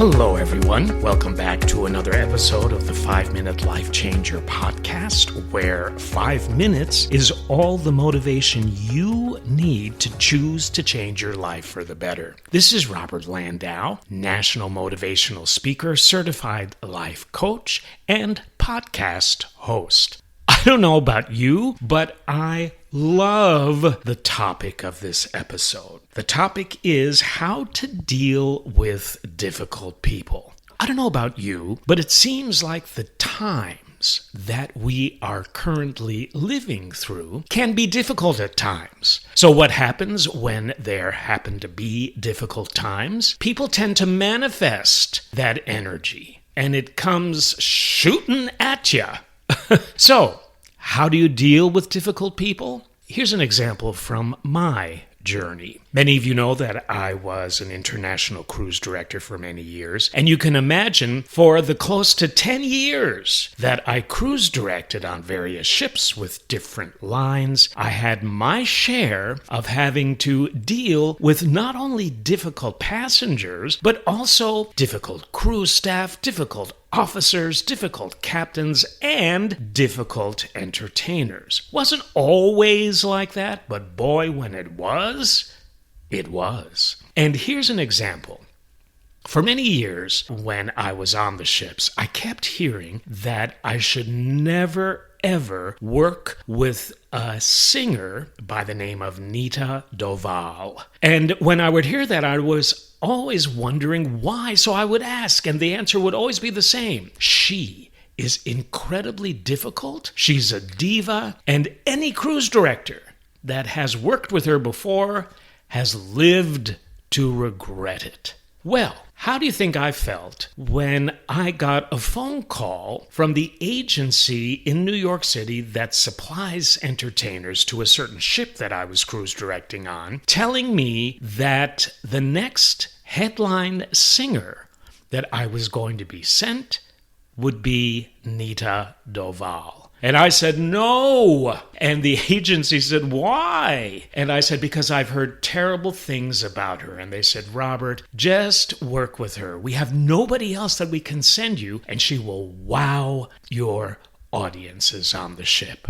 Hello, everyone. Welcome back to another episode of the 5-Minute Life Changer podcast, where 5 minutes is all the motivation you need to choose to change your life for the better. This is Robert Landau, national motivational speaker, certified life coach, and podcast host. I don't know about you, but I love the topic of this episode. The topic is how to deal with difficult people. I don't know about you, but it seems like the times that we are currently living through can be difficult at times. So what happens when there happen to be difficult times? People tend to manifest that energy, and it comes shooting at you. So, how do you deal with difficult people? Here's an example from my journey. Many of you know that I was an international cruise director for many years, and you can imagine for the close to 10 years that I cruise directed on various ships with different lines, I had my share of having to deal with not only difficult passengers, but also difficult cruise staff, difficult officers, difficult captains, and difficult entertainers. Wasn't always like that, but boy, when it was, it was. And here's an example. For many years, when I was on the ships, I kept hearing that I should never ever work with a singer by the name of Nita Doval. And when I would hear that, I was always wondering why. So I would ask, and the answer would always be the same. She is incredibly difficult. She's a diva, and any cruise director that has worked with her before has lived to regret it. Well, how do you think I felt when I got a phone call from the agency in New York City that supplies entertainers to a certain ship that I was cruise directing on, telling me that the next headline singer that I was going to be sent would be Nita Doval? And I said, no. And the agency said, why? And I said, because I've heard terrible things about her. And they said, Robert, just work with her. We have nobody else that we can send you, and she will wow your audiences on the ship.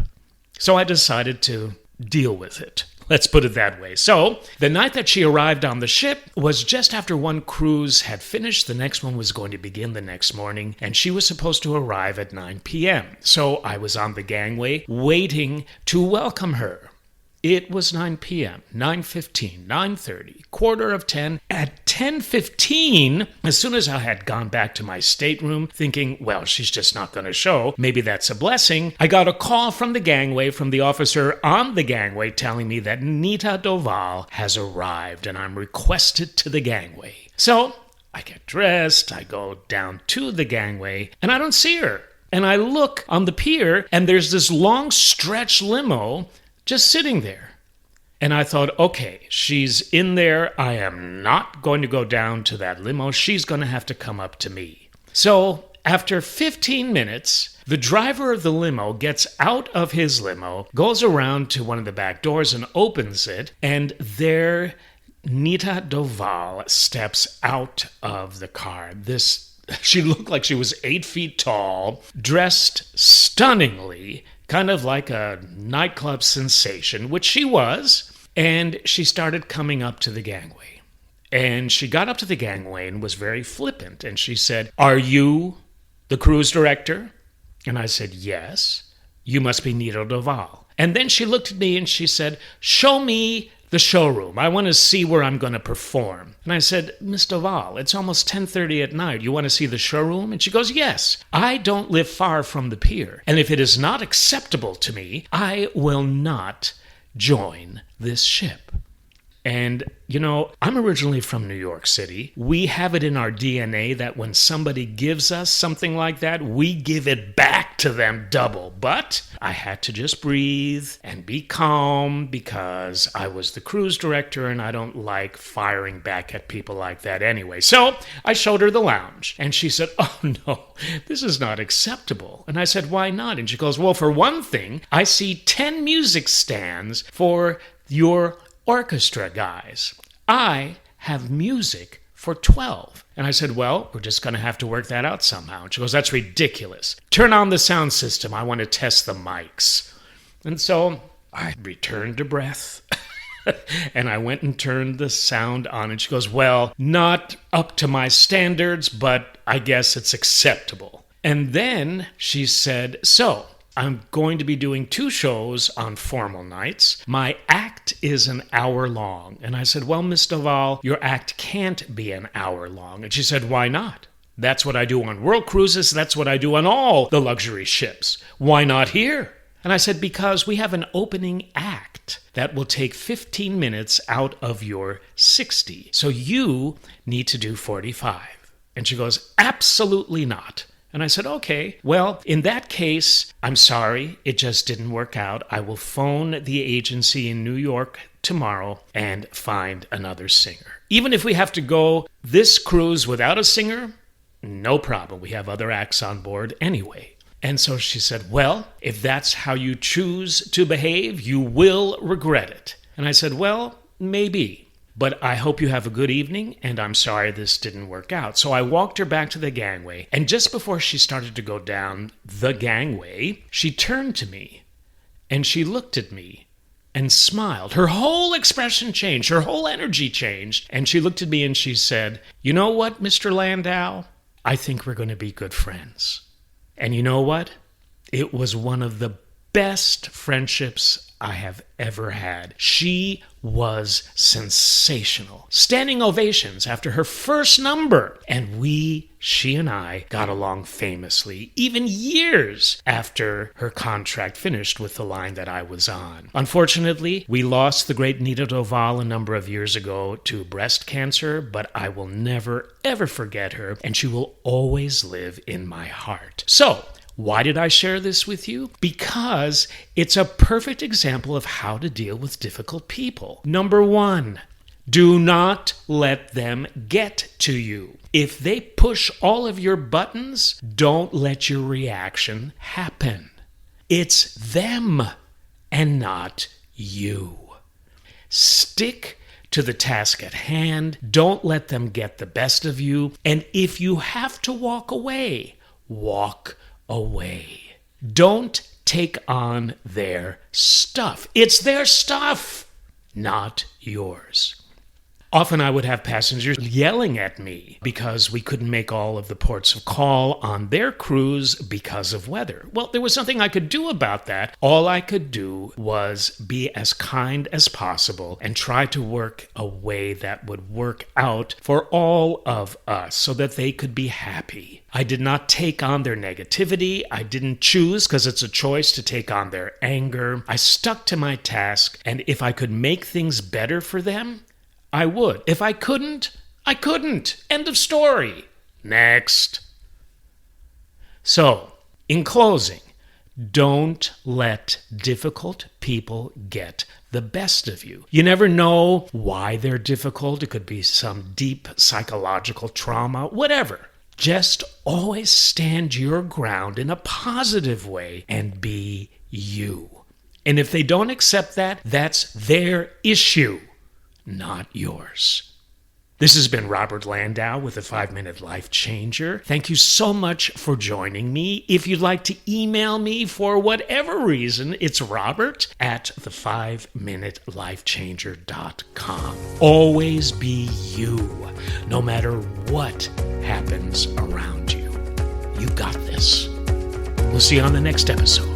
So I decided to deal with it. Let's put it that way. So, the night that she arrived on the ship was just after one cruise had finished. The next one was going to begin the next morning, and she was supposed to arrive at 9 p.m. So, I was on the gangway waiting to welcome her. It was 9 p.m., 9:15, 9:30, quarter of 10. At 10:15, as soon as I had gone back to my stateroom, thinking, well, she's just not going to show, maybe that's a blessing, I got a call from the gangway, from the officer on the gangway, telling me that Nita Doval has arrived, and I'm requested to the gangway. So, I get dressed, I go down to the gangway, and I don't see her. And I look on the pier, and there's this long stretch limo just sitting there. And I thought, okay, she's in there. I am not going to go down to that limo. She's going to have to come up to me. So after 15 minutes, the driver of the limo gets out of his limo, goes around to one of the back doors and opens it, and there Nita Doval steps out of the car. She looked like she was 8 feet tall, dressed stunningly, kind of like a nightclub sensation, which she was, and she started coming up to the gangway. And she got up to the gangway and was very flippant, and she said, "Are you the cruise director?" And I said, "Yes." "You must be Nita Doval." And then she looked at me and she said, "Show me the showroom. I want to see where I'm going to perform." And I said, "Miss Doval, it's almost 10:30 at night. You want to see the showroom?" And she goes, "Yes. I don't live far from the pier. And if it is not acceptable to me, I will not join this ship." And, you know, I'm originally from New York City. We have it in our DNA that when somebody gives us something like that, we give it back to them double. But I had to just breathe and be calm because I was the cruise director and I don't like firing back at people like that anyway. So I showed her the lounge and she said, "Oh no, this is not acceptable." And I said, "Why not?" And she goes, "Well, for one thing, I see 10 music stands for your orchestra guys. I have music for 12. And I said, well, we're just going to have to work that out somehow. And she goes, that's ridiculous. Turn on the sound system. I want to test the mics. And so I returned to breath. And I went and turned the sound on. And she goes, well, not up to my standards, but I guess it's acceptable. And then she said, so I'm going to be doing 2 shows on formal nights. My act is an hour long. And I said, well, Miss Duval, your act can't be an hour long. And she said, why not? That's what I do on world cruises. That's what I do on all the luxury ships. Why not here? And I said, because we have an opening act that will take 15 minutes out of your 60. So you need to do 45. And she goes, absolutely not. And I said, okay, well, in that case, I'm sorry, it just didn't work out. I will phone the agency in New York tomorrow and find another singer. Even if we have to go this cruise without a singer, no problem. We have other acts on board anyway. And so she said, well, if that's how you choose to behave, you will regret it. And I said, well, maybe. But I hope you have a good evening, and I'm sorry this didn't work out. So I walked her back to the gangway, and just before she started to go down the gangway, she turned to me, and she looked at me and smiled. Her whole expression changed, her whole energy changed, and she looked at me and she said, you know what, Mr. Landau? I think we're going to be good friends. And you know what? It was one of the best friendships I have ever had. She was sensational. Standing ovations after her first number. And she and I got along famously, even years after her contract finished with the line that I was on. Unfortunately, we lost the great Nita Doval a number of years ago to breast cancer, but I will never, ever forget her, and she will always live in my heart. So, why did I share this with you? Because it's a perfect example of how to deal with difficult people. Number 1, do not let them get to you. If they push all of your buttons, don't let your reaction happen. It's them and not you. Stick to the task at hand. Don't let them get the best of you. And if you have to walk away, walk away. Don't take on their stuff. It's their stuff, not yours. Often I would have passengers yelling at me because we couldn't make all of the ports of call on their cruise because of weather. Well, there was nothing I could do about that. All I could do was be as kind as possible and try to work a way that would work out for all of us so that they could be happy. I did not take on their negativity. I didn't choose, because it's a choice, to take on their anger. I stuck to my task, and if I could make things better for them, I would. If I couldn't, I couldn't. End of story. Next. So, in closing, don't let difficult people get the best of you. You never know why they're difficult. It could be some deep psychological trauma, whatever. Just always stand your ground in a positive way and be you. And if they don't accept that, that's their issue, not yours. This has been Robert Landau with the 5-Minute Life Changer. Thank you so much for joining me. If you'd like to email me for whatever reason, it's robert@the5minutelifechanger.com. Always be you, no matter what happens around you. You got this. We'll see you on the next episode.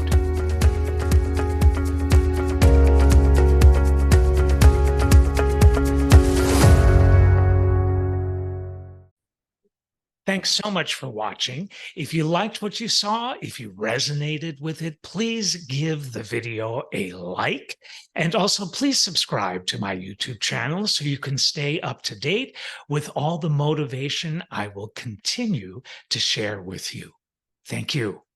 Thanks so much for watching. If you liked what you saw, if you resonated with it, please give the video a like. And also, please subscribe to my YouTube channel so you can stay up to date with all the motivation I will continue to share with you. Thank you.